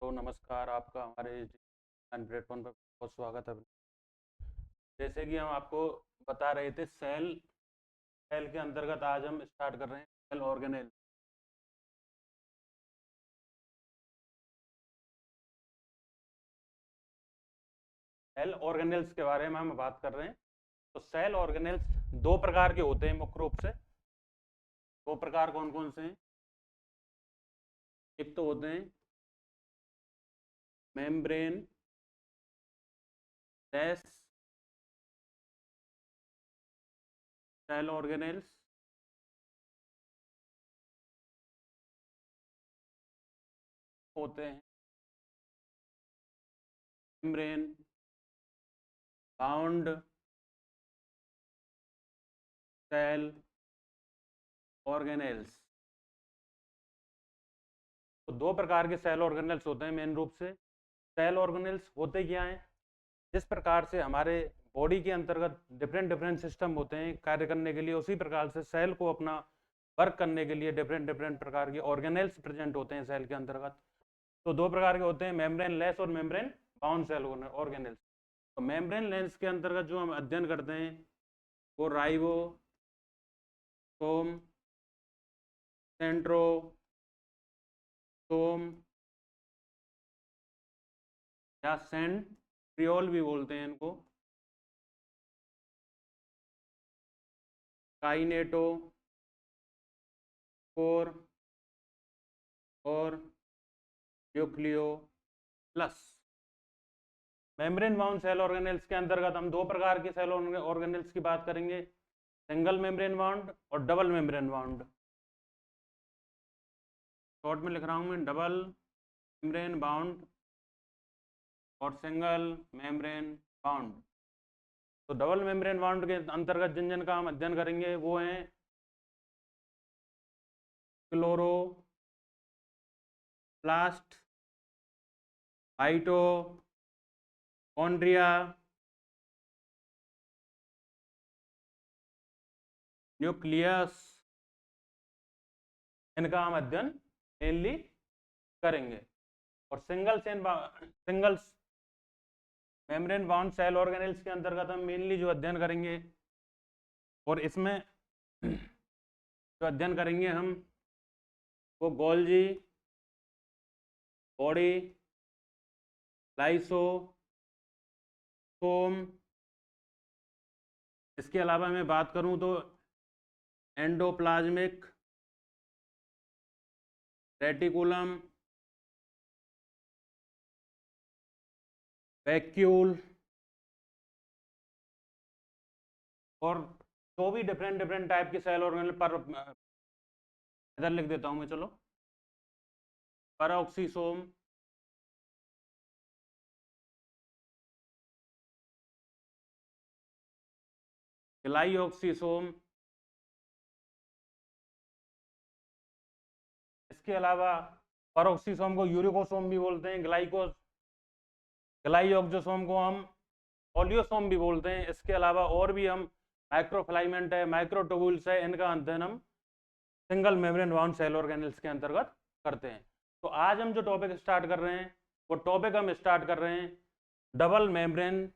तो नमस्कार, आपका हमारे ज्ञान प्लेटफॉर्म पर बहुत स्वागत है। जैसे कि हम आपको बता रहे थे, सेल सेल के अंतर्गत आज हम स्टार्ट कर रहे हैं सेल ऑर्गेनेल। सेल ऑर्गेनेल्स के बारे में हम बात कर रहे हैं। तो सेल ऑर्गेनेल्स दो प्रकार के होते हैं मुख्य रूप से। दो प्रकार कौन कौन से हैं? एक तो होते हैं मेम्ब्रेन लेस सेल ऑर्गेनेल्स, होते हैं मेम्ब्रेन बाउंड सेल ऑर्गेनेल्स। तो दो प्रकार के सेल ऑर्गेनेल्स होते हैं मेन रूप से। सेल ऑर्गेनेल्स होते क्या हैं? जिस प्रकार से हमारे बॉडी के अंतर्गत डिफरेंट डिफरेंट सिस्टम होते हैं कार्य करने के लिए, उसी प्रकार से सेल को अपना वर्क करने के लिए डिफरेंट डिफरेंट प्रकार के ऑर्गेनेल्स प्रेजेंट होते हैं सेल के अंतर्गत। तो दो प्रकार के होते हैं, मेम्ब्रेन लेस और मेम्ब्रेन बाउंड सेल ऑर्गेनेल्स। तो मेम्ब्रेन लेस के अंतर्गत जो हम अध्ययन करते हैं वो राइबोसोम, सेंट्रोसोम या सेंट्रियोल भी बोलते हैं इनको, काइनेटोकोर और nucleolus. Membrane bound cell organelles के अंतर्गत हम दो प्रकार के सेल ऑर्गेनेल्स की बात करेंगे, सिंगल मेम्ब्रेन बाउंड और डबल मेम्ब्रेन बाउंड। शॉर्ट में लिख रहा हूं मैं, डबल मेम्ब्रेन बाउंड और सिंगल मेम्ब्रेन बाउंड। तो डबल मेम्ब्रेन बाउंड के अंतर्गत जिन जिन का हम अध्ययन करेंगे वो हैं क्लोरोप्लास्ट, माइटोकॉन्ड्रिया, न्यूक्लियस। इनका हम अध्ययन मेनली करेंगे। और single membrane bound cell organelles के अंतर्गत हम मेनली जो अध्ययन करेंगे, और इसमें जो अध्ययन करेंगे हम वो गोल्जी बॉडी लाइसोसोम। इसके अलावा मैं बात करूं तो एंडोप्लाज्मिक रेटिकुलम, वैक्यूल, और जो भी डिफरेंट डिफरेंट टाइप के सेल ऑर्गेनेल पर इधर लिख देता हूं मैं, चलो, पैरोक्सिसोम, ग्लाइऑक्सिसोम। इसके अलावा पैरोक्सिसोम को यूरिकोसोम भी बोलते हैं, ग्लाइऑक्सोसोम को हम ओलियोसोम भी बोलते हैं। इसके अलावा और भी हम माइक्रोफ्लाइमेंट है, माइक्रोट्यूबुल्स है, इनका अध्ययन हम single membrane bound cell organelles के अंतर्गत करते हैं। तो आज हम जो टॉपिक स्टार्ट कर रहे हैं वो टॉपिक हम स्टार्ट कर रहे हैं double membrane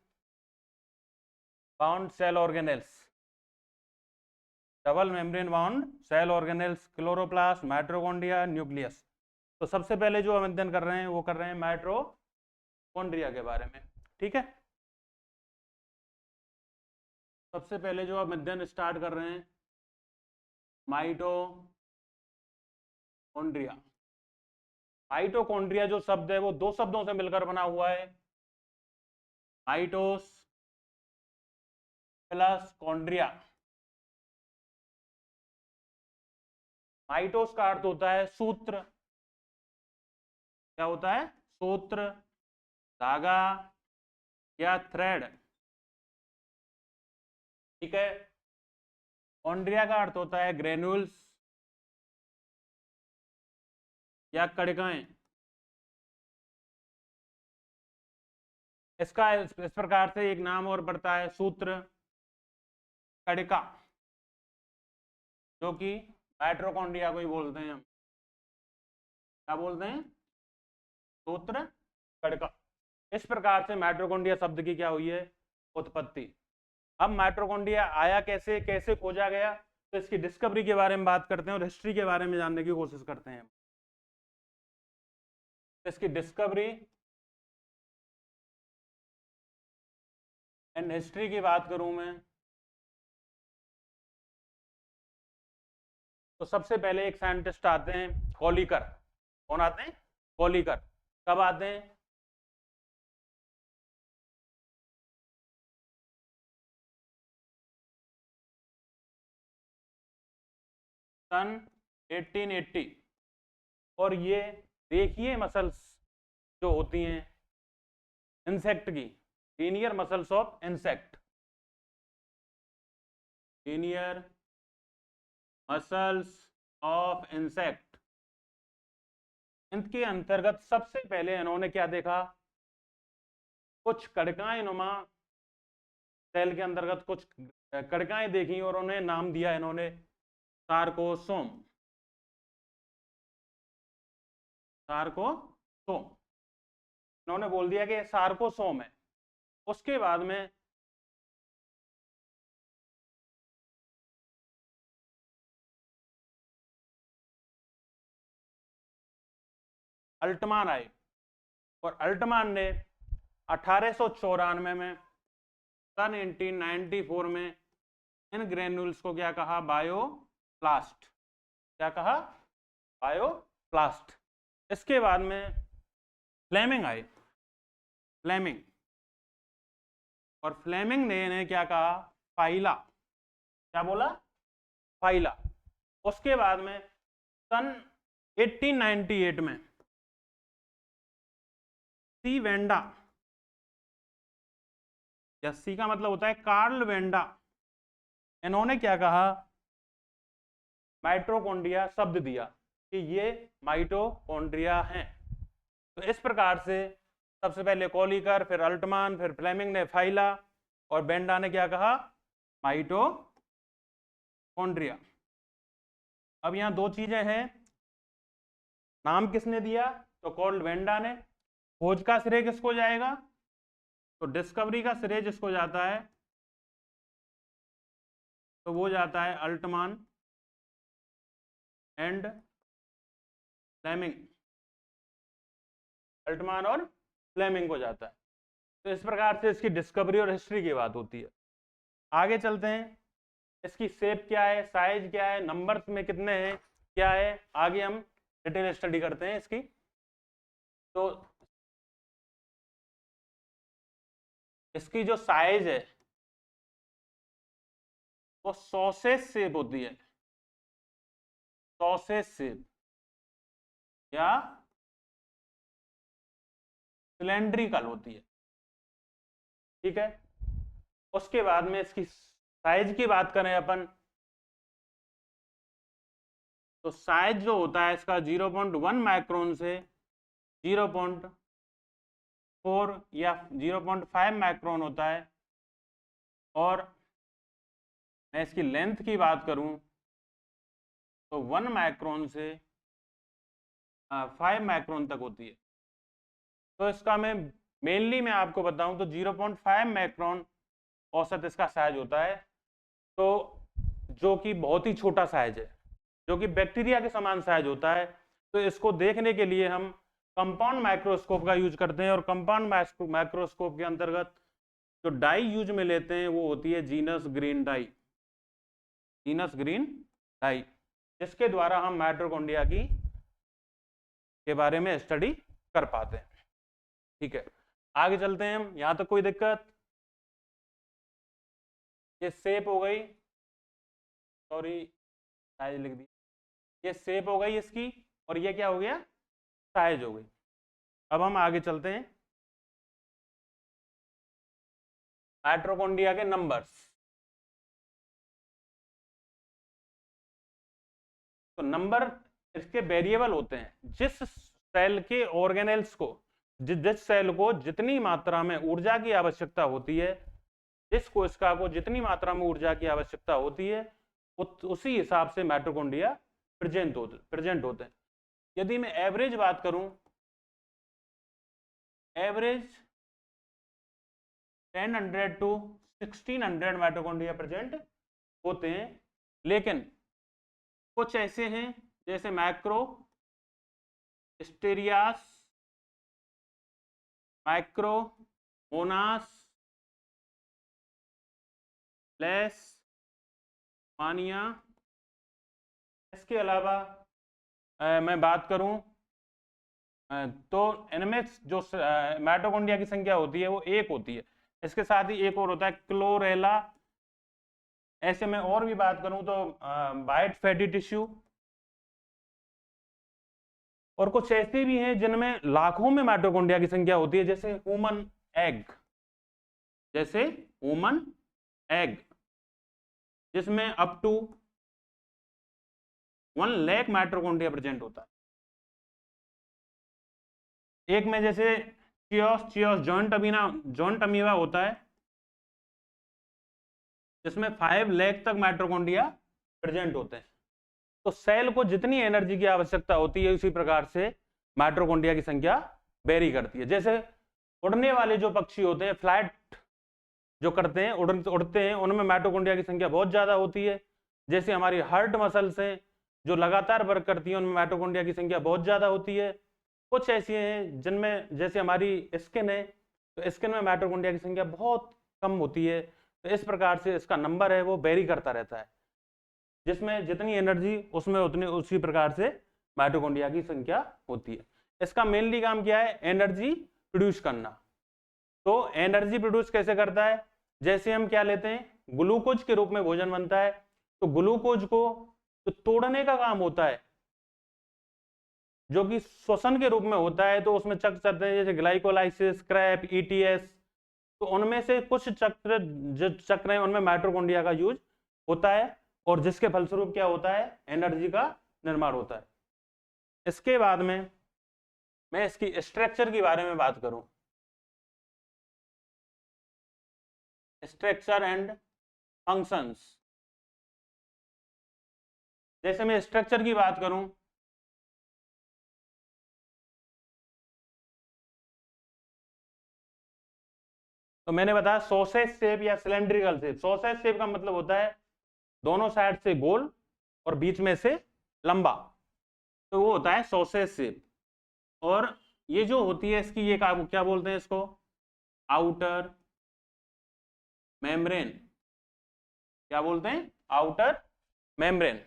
bound cell organelles. Double membrane bound cell organelles, chloroplast, mitochondria, nucleus. तो सबसे पहले जो हम अध्ययन कर रहे हैं वो कर रहे हैं माइटोकॉन्ड्रिया के बारे में। ठीक है, सबसे पहले जो हम अध्ययन स्टार्ट कर रहे हैं माइटोकॉन्ड्रिया। माइटोकॉन्ड्रिया जो शब्द है वो दो शब्दों से मिलकर बना हुआ है, माइटोस प्लस कॉन्ड्रिया। माइटोस का अर्थ होता है सूत्र। क्या होता है? सूत्र, धागा या थ्रेड। ठीक है। कॉन्ड्रिया का अर्थ होता है ग्रेन्यूल्स या कणिकाएं। इसका इस प्रकार से एक नाम और पड़ता है सूत्र कणिका, जो कि माइटोकॉन्ड्रिया को ही बोलते हैं हम। क्या बोलते हैं? सूत्र कड़का। इस प्रकार से माइटोकॉन्ड्रिया शब्द की क्या हुई है, उत्पत्ति। अब माइटोकॉन्ड्रिया आया कैसे, कैसे खोजा गया, तो इसकी डिस्कवरी के बारे में बात करते हैं और हिस्ट्री के बारे में जानने की कोशिश करते हैं। इसकी डिस्कवरी एंड हिस्ट्री की बात करूं मैं, तो सबसे पहले एक साइंटिस्ट आते हैं कॉलीकर। कौन आते हैं, कॉलीकर। कब आते हैं, सन 1880। और ये देखिए मसल्स जो होती हैं इंसेक्ट की, linear muscles of insect, linear muscles of insect, इनके अंतर्गत सबसे पहले इन्होंने क्या देखा, कुछ कड़काएं नुमा सेल के अंतर्गत कुछ कड़काएं देखी और उन्हें नाम दिया इन्होंने सार्कोसोम, सार्कोसोम। इन्होंने बोल दिया कि सार्कोसोम है। उसके बाद में अल्टमान आए और अल्टमान ने 1894 में, सन 1894 में इन ग्रेन्यूल्स को क्या कहा, बायोप्लास्ट। क्या कहा, बायोप्लास्ट। इसके बाद में फ्लेमिंग आए, फ्लेमिंग, और फ्लेमिंग ने इन्हें क्या कहा, फाइला। क्या बोला, फाइला। उसके बाद में सन 1898 में सी वेंडा, या सी का मतलब होता है कार्ल वेंडा, इन्होंने क्या कहा, माइटोकॉन्ड्रिया शब्द दिया कि ये माइटोकॉन्ड्रिया हैं। तो इस प्रकार से सबसे पहले कॉलीकर, फिर अल्टमान, फिर फ्लेमिंग ने फाइला, और वेंडा ने क्या कहा, माइटोकॉन्ड्रिया। अब यहां दो चीजें हैं, नाम किसने दिया, तो कॉल्ड वेंडा ने। खोज का श्रेय किसको जाएगा, तो डिस्कवरी का श्रेय जिसको जाता है तो वो जाता है अल्टमान एंड फ्लेमिंग, अल्टमान और फ्लेमिंग को जाता है। तो इस प्रकार से इसकी डिस्कवरी और हिस्ट्री की बात होती है। आगे चलते हैं, इसकी शेप क्या है, साइज क्या है, नंबर्स में कितने हैं, क्या है, आगे हम डिटेल स्टडी करते हैं इसकी। तो इसकी जो साइज है वो सॉसेज शेप होती है, सॉसेज शेप या सिलेंड्रिकल होती है, ठीक है। उसके बाद में इसकी साइज की बात करें अपन, तो साइज जो होता है इसका 0.1 माइक्रोन से 0.4 या 0.5 माइक्रोन होता है। और मैं इसकी लेंथ की बात करूं तो 1 माइक्रोन से 5 माइक्रोन तक होती है। तो इसका मैं आपको बताऊं तो 0.5 माइक्रोन औसत इसका साइज होता है, तो जो कि बहुत ही छोटा साइज है, जो कि बैक्टीरिया के समान साइज होता है। तो इसको देखने के लिए हम कंपाउंड माइक्रोस्कोप का यूज करते हैं, और कंपाउंड माइक्रोस्कोप के अंतर्गत जो डाई यूज में लेते हैं वो होती है genus green die, genus green die, जिसके द्वारा हम माइटोकॉन्ड्रिया की के बारे में स्टडी कर पाते हैं, ठीक है। आगे चलते हैं हम, यहां तक कोई दिक्कत, ये शेप हो गई, सॉरी साइज लिख दी, ये शेप हो गई इसकी, और ये क्या हो गया, साइज हो गई। अब हम आगे चलते हैं, माइटोकॉन्ड्रिया के नंबर्स। तो नंबर इसके वेरिएबल होते हैं, जिस सेल के ऑर्गेनेल्स को, जिस सेल को जितनी मात्रा में ऊर्जा की आवश्यकता होती है, जिस कोशिका को जितनी मात्रा में ऊर्जा की आवश्यकता होती है, उसी हिसाब से माइटोकॉन्ड्रिया प्रेजेंट होते हैं। यदि मैं एवरेज बात करूं एवरेज 1000 to 1600 माइटोकॉन्ड्रिया प्रेजेंट होते हैं, लेकिन कुछ ऐसे हैं जैसे मैक्रो स्टेरियास, माइक्रो मोनास, लेस मानिया। इसके अलावा मैं बात करूं तो इनमें जो माइटोकॉन्ड्रिया की संख्या होती है वो एक होती है। इसके साथ ही एक और होता है क्लोरेला। ऐसे में और भी बात करूं तो वाइट फैटी टिश्यू, और कुछ ऐसे भी हैं जिनमें लाखों में माइटोकॉन्ड्रिया की संख्या होती है, जैसे ह्यूमन एग, जैसे ह्यूमन एग जिसमें up to 1 lakh mitochondria present होता है। एक में जैसे चियोस जॉइंट अमीबा होता है जिसमें 5 लाख तक माइटोकॉन्ड्रिया प्रेजेंट होते हैं। तो सेल को जितनी एनर्जी की आवश्यकता होती है उसी प्रकार से माइटोकॉन्ड्रिया की संख्या वेरी करती है। जैसे उड़ने वाले जो पक्षी होते हैं, फ्लाइट जो करते हैं, उड़ते हैं, उनमें माइटोकॉन्ड्रिया की संख्या बहुत ज्यादा होती है। जैसे हमारी हार्ट मसल्स हैं जो लगातार वर्क करती हैं, उनमें माइटोकॉन्ड्रिया की संख्या बहुत ज्यादा होती है। कुछ ऐसी हैं जिनमें, जैसे हमारी स्किन है, तो स्किन में माइटोकॉन्ड्रिया की संख्या बहुत कम होती है। तो इस प्रकार से इसका नंबर है वो वेरी करता रहता है, जिसमें जितनी एनर्जी उसमें उतनी उसी प्रकार से माइटोकॉन्ड्रिया की संख्या होती है। इसका मेनली काम क्या है? एनर्जी प्रोड्यूस करना। तो एनर्जी प्रोड्यूस कैसे करता है? जैसे हम क्या लेते हैं, ग्लूकोज के रूप में भोजन बनता है, तो ग्लूकोज को तो तोड़ने का काम होता है जो कि श्वसन के रूप में होता है। तो उसमें चक्र चलते हैं जैसे ग्लाइकोलाइसिस, क्रैप, ईटीएस। तो उनमें से कुछ चक्र जो चक्र हैं उनमें माइटोकॉन्ड्रिया का यूज होता है, और जिसके फलस्वरूप क्या होता है? एनर्जी का निर्माण होता है। इसके बाद में मैं इसकी स्ट्रक्चर के बारे में बात करूं, स्ट्रक्चर एंड फंक्शंस। जैसे मैं स्ट्रक्चर की बात करूं तो मैंने बताया सॉसेज शेप या सिलेंड्रिकल शेप। सॉसेज शेप का मतलब होता है दोनों साइड से गोल और बीच में से लंबा, तो वो होता है सॉसेज शेप। और ये जो होती है इसकी, ये क्या बोलते हैं इसको? Outer membrane. क्या बोलते हैं? Outer membrane.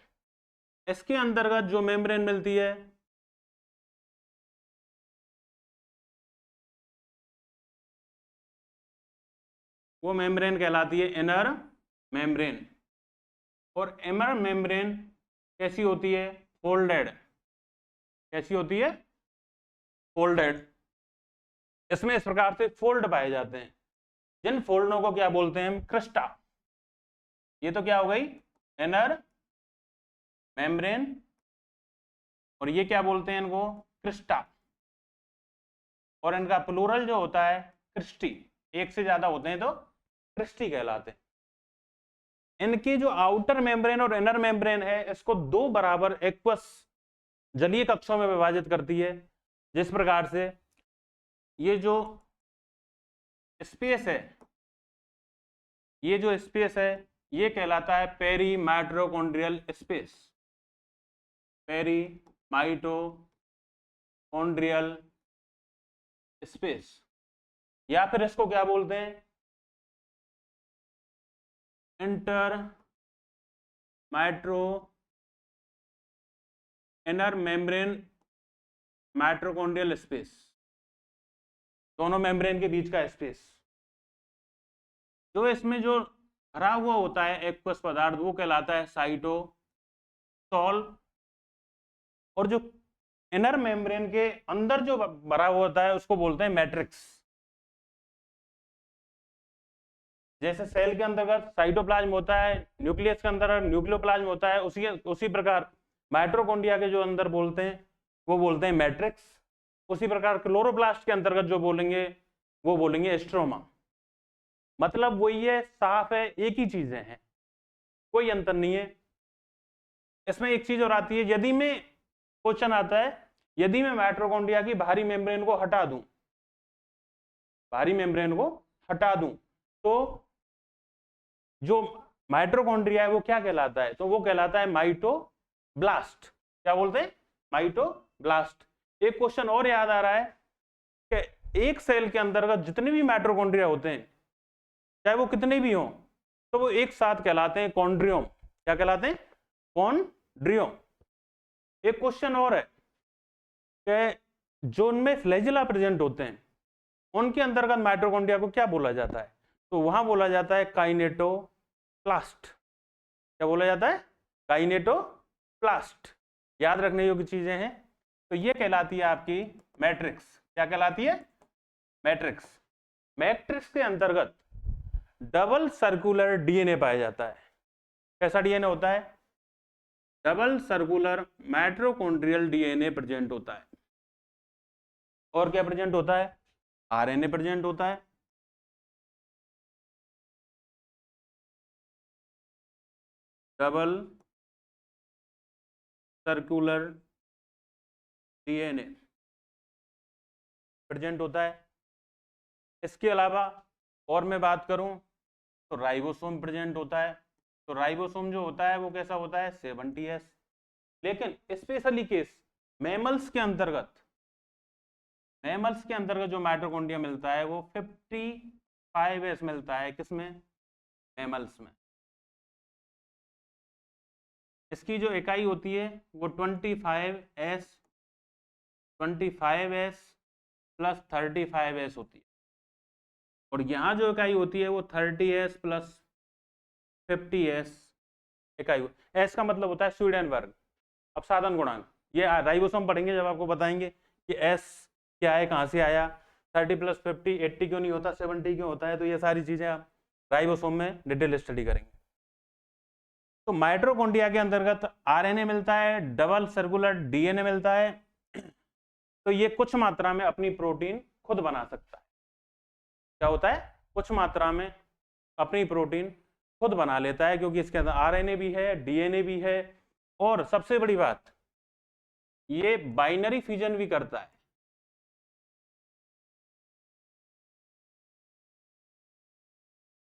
इसके अंतर्गत जो मेम्ब्रेन मिलती है वो मेम्ब्रेन कहलाती है इनर मेम्ब्रेन। और इनर मेम्ब्रेन कैसी होती है? फोल्डेड। कैसी होती है? फोल्डेड। इसमें इस प्रकार से फोल्ड पाए जाते हैं, जिन फोल्डों को क्या बोलते हैं हम? क्रिस्टा। ये तो क्या हो गई? Inner membrane. और ये क्या बोलते हैं इनको? क्रिस्टा। और इनका प्लूरल जो होता है क्रिस्टी। एक से ज्यादा होते हैं तो क्रिस्टी कहलाते हैं। इनकी जो आउटर मेम्ब्रेन और इनर मेम्ब्रेन है, इसको दो बराबर एक्वस जलीय कक्षों में विभाजित करती है। जिस प्रकार से ये जो स्पेस है, ये जो स्पेस है ये कहलाता है peri mitochondrial space. Peri mitochondrial space, या फिर इसको क्या बोलते हैं? इंटर माइट्रो इनर मेम्ब्रेन माइटोकॉन्ड्रियल स्पेस। दोनों मेम्ब्रेन के बीच का स्पेस, जो इसमें जो भरा हुआ होता है एक्वस पदार्थ, वो कहलाता है साइटोसॉल। और जो इनर मेम्ब्रेन के अंदर जो भरा हुआ होता है उसको बोलते हैं मैट्रिक्स। जैसे सेल के अंतर्गत साइटोप्लाज्म होता है, न्यूक्लियस के अंदर न्यूक्लियोप्लाज्म होता है, उसी प्रकार माइटोकॉन्ड्रिया के जो अंदर बोलते हैं वो बोलते हैं मैट्रिक्स। उसी प्रकार क्लोरोप्लास्ट के अंतर्गत जो बोलेंगे वो बोलेंगे स्ट्रोमा। मतलब वही है, साफ है, एक ही चीजें हैं, कोई अंतर नहीं है। इसमें एक चीज और आती है, यदि मैं क्वेश्चन आता है, यदि मैं माइटोकॉन्ड्रिया की बाहरी मेम्ब्रेन को हटा दूं बाहरी मेम्ब्रेन को हटा दूं, तो जो माइटोकॉन्ड्रिया है वो क्या कहलाता है? तो वो कहलाता है माइटोब्लास्ट। क्या बोलते हैं? माइटोब्लास्ट। एक क्वेश्चन और याद आ रहा है कि एक सेल के अंतर्गत जितने भी माइटोकॉन्ड्रिया होते हैं, चाहे वो कितने भी हों, तो वो एक साथ कहलाते हैं कॉन्ड्रियोम। क्या कहलाते हैं? कॉन्ड्रियोम। एक क्वेश्चन और है कि जो उनमें फ्लैजिला प्रेजेंट होते हैं, उनके अंतर्गत माइटोकॉन्ड्रिया को क्या बोला जाता है? तो वहां बोला जाता है काइनेटोप्लास्ट। क्या बोला जाता है? काइनेटोप्लास्ट। याद रखने योग्य चीजें हैं। तो ये कहलाती है आपकी मैट्रिक्स। क्या कहलाती है? मैट्रिक्स। मैट्रिक्स के अंतर्गत डबल सर्कुलर डीएनए पाया जाता है। कैसा डीएनए होता है? Double circular mitochondrial DNA present होता है। और क्या प्रेजेंट होता है? आरएनए प्रेजेंट होता है। डबल सर्कुलर डीएनए प्रेजेंट होता है। इसके अलावा और मैं बात करूं तो राइबोसोम प्रेजेंट होता है। तो राइबोसोम जो होता है वो कैसा होता है? 70S। लेकिन स्पेशली केस मैमल्स के अंतर्गत, मैमल्स के अंतर्गत जो माइटोकॉन्ड्रिया मिलता है वो 55S मिलता है। किसमें? मैमल्स में। इसकी जो इकाई होती है वो 25S प्लस 35S होती है। और यहाँ जो इकाई होती है वो 30S प्लस 50S इकाई। एस का मतलब होता है स्वीडेनबर्ग अपसाधन गुणांक। ये राइबोसोम पढ़ेंगे जब आपको बताएंगे कि एस क्या है, कहाँ से आया, 30 प्लस 50 80 क्यों नहीं होता, 70 क्यों होता है। तो ये सारी चीजें आप राइबोसोम में डिटेल स्टडी करेंगे। तो माइटोकॉन्ड्रिया के अंतर्गत आरएनए मिलता है, डबल सर्कुलर डीएनए मिलता है। तो ये कुछ मात्रा में अपनी प्रोटीन खुद बना सकता है। क्या होता है? कुछ मात्रा में अपनी प्रोटीन खुद बना लेता है, क्योंकि इसके अंदर आरएनए भी है, डीएनए भी है, और सबसे बड़ी बात ये बाइनरी फ्यूजन भी करता है।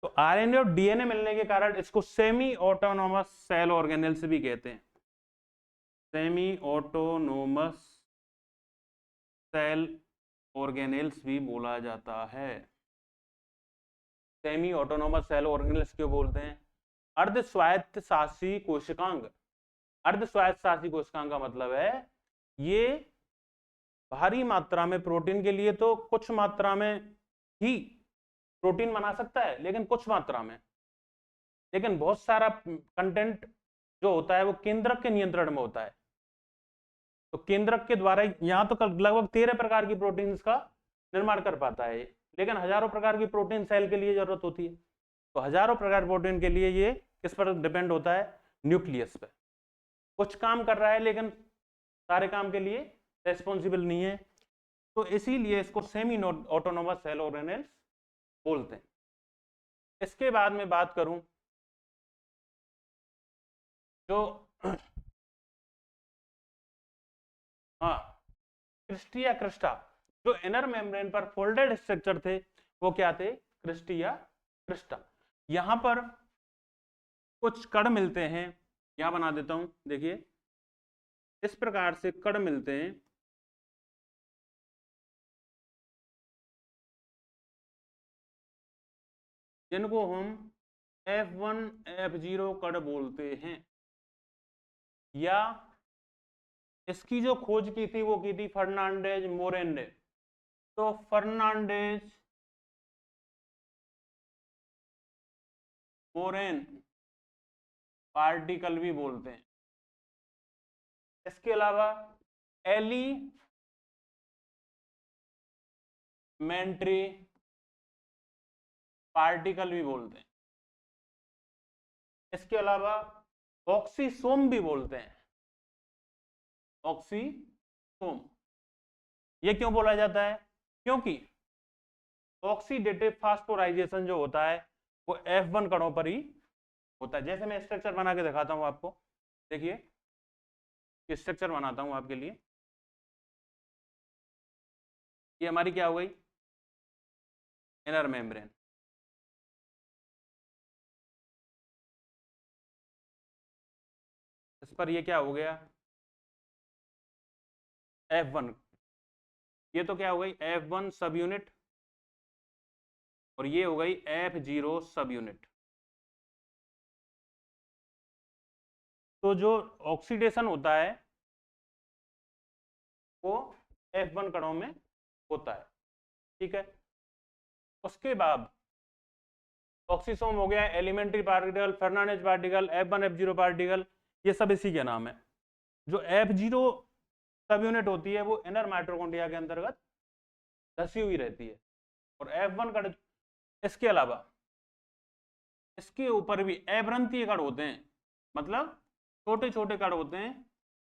तो आरएनए और डीएनए मिलने के कारण इसको सेमी ऑटोनोमस सेल ऑर्गेनेल्स भी कहते हैं। सेमी ऑटोनोमस सेल ऑर्गेनेल्स भी बोला जाता है। सेमी ऑटोनोमस सेल ऑर्गेनेल्स क्यों बोलते हैं? अर्ध स्वायत्त शासी कोशिकांग। अर्ध स्वायत्त शासी कोशिकांग का मतलब है ये भारी मात्रा में प्रोटीन के लिए तो कुछ मात्रा में ही प्रोटीन बना सकता है, लेकिन कुछ मात्रा में, लेकिन बहुत सारा कंटेंट जो होता है वो केंद्रक के नियंत्रण में होता है। तो केंद्रक के द्वारा यहाँ तो लगभग 13 प्रकार की प्रोटीन्स का निर्माण कर पाता है, लेकिन हजारों प्रकार की प्रोटीन सेल के लिए जरूरत होती है। तो हजारों प्रकार प्रोटीन के लिए ये किस पर डिपेंड होता है? न्यूक्लियस पर। कुछ काम कर रहा है लेकिन सारे काम के लिए रेस्पॉन्सिबल नहीं है। तो इसीलिए इसको सेमी ऑटोनोमस सेल ऑर्गेनेल्स बोलते हैं। इसके बाद में बात करूं जो हाँ क्रिस्टिया क्रिस्टा, जो इनर मेम्ब्रेन पर फोल्डेड स्ट्रक्चर थे वो क्या थे? Cristae crista. यहां पर कुछ कण मिलते हैं, यहां बना देता हूं, देखिए इस प्रकार से कण मिलते हैं। जिनको हम F1 F0 कण बोलते हैं, या इसकी जो खोज की थी वो की थी फर्नांडेज मोरेन ने। तो फर्नांडेज मोरेन पार्टिकल भी बोलते हैं। इसके अलावा एलिमेंट्री पार्टिकल भी बोलते हैं। इसके अलावा ऑक्सीसोम भी बोलते हैं। ऑक्सीसोम ये क्यों बोला जाता है? क्योंकि ऑक्सीडेटिव फास्फोराइजेशन जो होता है वो F1 कणों पर ही होता है। जैसे मैं स्ट्रक्चर बना के दिखाता हूं आपको, देखिए स्ट्रक्चर बनाता हूं आपके लिए। ये हमारी क्या हो गई? Inner membrane. इस पर ये क्या हो गया, F1, ये तो क्या हो गई F1 सब यूनिट, और ये हो गई F0 सब यूनिट। तो जो ऑक्सीडेशन होता है वो F1 कणों में होता है, ठीक है। उसके बाद ऑक्सीसोम हो गया, elementary particle, Fernandez particle, F1 F0 particle, ये सब इसी के नाम है। जो F0 सब यूनिट होती है वो इनर माइटोकॉन्ड्रिया के अंतर्गत धसी हुई रहती है, और F1 कण, इसके अलावा इसके ऊपर भी अभ्रंतीय कण होते हैं, मतलब छोटे छोटे कण होते हैं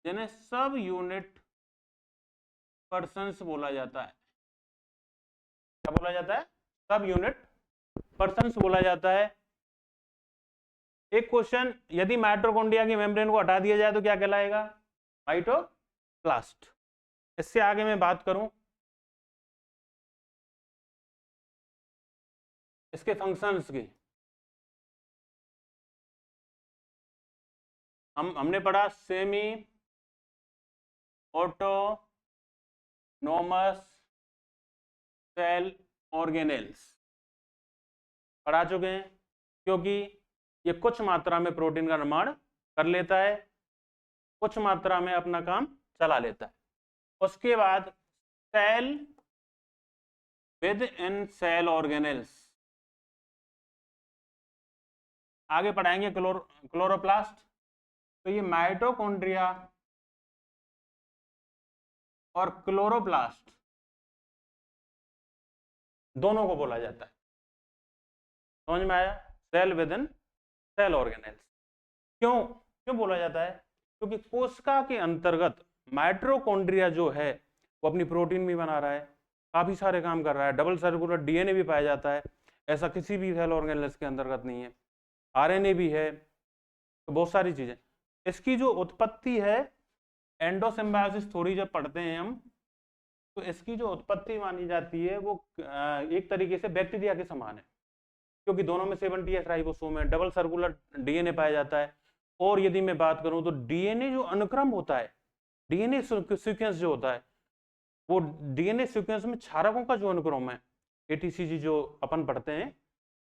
जिन्हें सब यूनिट पर्सन्स बोला जाता है। क्या बोला जाता है, सब यूनिट पर्सन्स बोला जाता है। एक क्वेश्चन, यदि माइटोकॉन्ड्रिया की मेम्ब्रेन को हटा दिया जाए तो क्या कहलाएगा, माइटोप्लास्ट। इससे आगे मैं बात करूं इसके फंक्शंस की, हमने पढ़ा सेमी ऑटोनोमस सेल ऑर्गेनेल्स पढ़ा चुके हैं, क्योंकि ये कुछ मात्रा में प्रोटीन का निर्माण कर लेता है, कुछ मात्रा में अपना काम चला लेता है। उसके बाद cell within cell organelles, आगे पढ़ाएंगे क्लोरोप्लास्ट। तो ये माइटोकॉन्ड्रिया और क्लोरोप्लास्ट दोनों को बोला जाता है, समझ में आया, cell within cell organelles. क्यों क्यों बोला जाता है, क्योंकि कोशिका के अंतर्गत माइटोकॉन्ड्रिया जो है वो अपनी प्रोटीन भी बना रहा है, काफी सारे काम कर रहा है, डबल सर्कुलर डीएनए भी पाया जाता है, ऐसा किसी भी सेल ऑर्गेनेल्स के अंतर्गत नहीं है, आरएनए भी है, तो बहुत सारी चीजें। इसकी जो उत्पत्ति है, एंडोसिम्बायोसिस थोड़ी जब पढ़ते हैं हम, तो इसकी जो उत्पत्ति मानी जाती है वो एक तरीके से बैक्टीरिया के समान है, क्योंकि दोनों में 70S राइबोसोम है, डबल सर्कुलर डीएनए पाया जाता है। और यदि मैं बात करूं तो डीएनए जो अनुक्रम होता है, डीएनए सीक्वेंस जो होता है, वो डीएनए सीक्वेंस में क्षारकों का जो अनुक्रम है, एटीसीजी जो अपन पढ़ते हैं,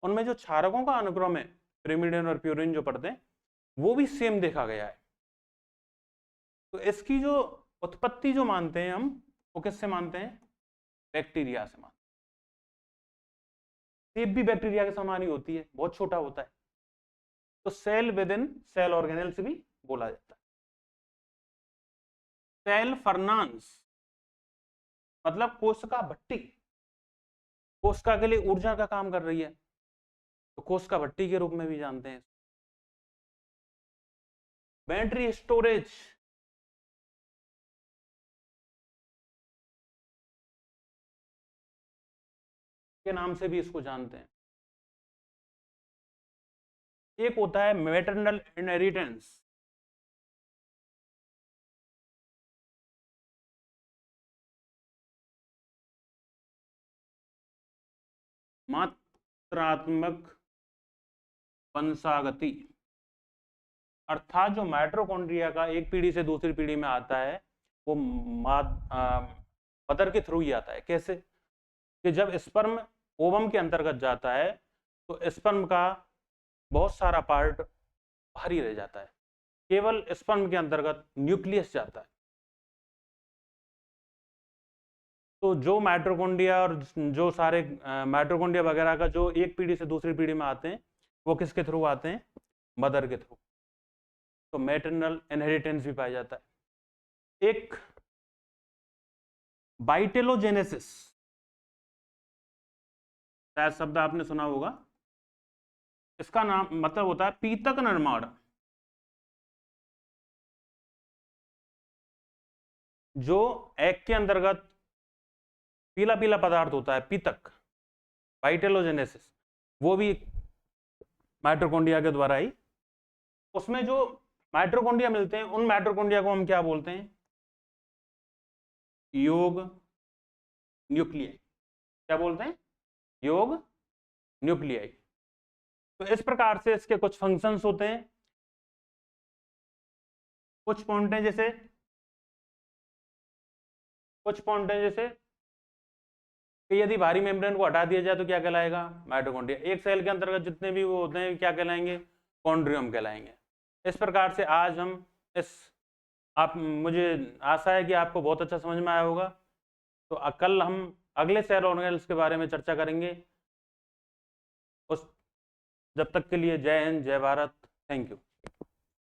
उनमें जो क्षारकों का अनुक्रम है, pyrimidine और प्यूरिन जो पढ़ते हैं, वो भी सेम देखा गया है। तो इसकी जो उत्पत्ति जो मानते हैं हम, वो किससे मानते हैं, बैक्टीरिया से मानते हैं। सेप भी बैक्टीरिया के समान ही होती है, बहुत छोटा होता है, तो cell within cell organelles भी बोला जाता है। सेल फर्नांस मतलब कोशिका भट्टी, कोशिका के लिए ऊर्जा का काम कर रही है, तो कोशिका भट्टी के रूप में भी जानते हैं। बैटरी स्टोरेज, के नाम से भी इसको जानते हैं। एक होता है मैटरनल इनहेरिटेंस, मात्रात्मक वंशागति, अर्थात जो माइटोकॉन्ड्रिया का एक पीढ़ी से दूसरी पीढ़ी में आता है वो मदर के थ्रू ही आता है। कैसे, कि जब स्पर्म ओवम के अंतर्गत जाता है तो स्पर्म का बहुत सारा पार्ट बाहर ही रह जाता है, केवल स्पर्म के अंतर्गत न्यूक्लियस जाता है। तो जो माइटोकॉन्ड्रिया और जो सारे माइटोकॉन्ड्रिया वगैरह का जो एक पीढ़ी से दूसरी पीढ़ी में आते हैं, वो किसके थ्रू आते हैं, मदर के थ्रू। तो मैटरनल इनहेरिटेंस भी पाया जाता है। एक वाइटेलोजेनेसिस, शायद शब्द आपने सुना होगा, इसका नाम मतलब होता है पीतक निर्माण। जो एग के अंतर्गत पीला पीला पदार्थ होता है, पीतक, वाइटेलोजेनेसिस, वो भी माइटोकॉन्ड्रिया के द्वारा ही, उसमें जो माइटोकॉन्ड्रिया मिलते हैं उन माइटोकॉन्ड्रिया को हम क्या बोलते हैं, योग न्यूक्लियस। क्या बोलते हैं, योग न्यूक्लियाई। तो इस प्रकार से इसके कुछ फंक्शंस होते हैं, कुछ पॉइंट हैं जैसे कि यदि भारी मेम्ब्रेन को हटा दिया जाए तो क्या कहलाएगा, माइटोकॉन्ड्रिया। एक सेल के अंतर्गत जितने भी वो होते हैं क्या कहलाएंगे, कॉन्ड्रियम कहलाएंगे। इस प्रकार से आज हम मुझे आशा है कि आपको बहुत अच्छा समझ में आया होगा। तो कल हम अगले सेल ऑर्गेनेल्स के बारे में चर्चा करेंगे। जब तक के लिए जय हिंद, जय भारत, थैंक यू।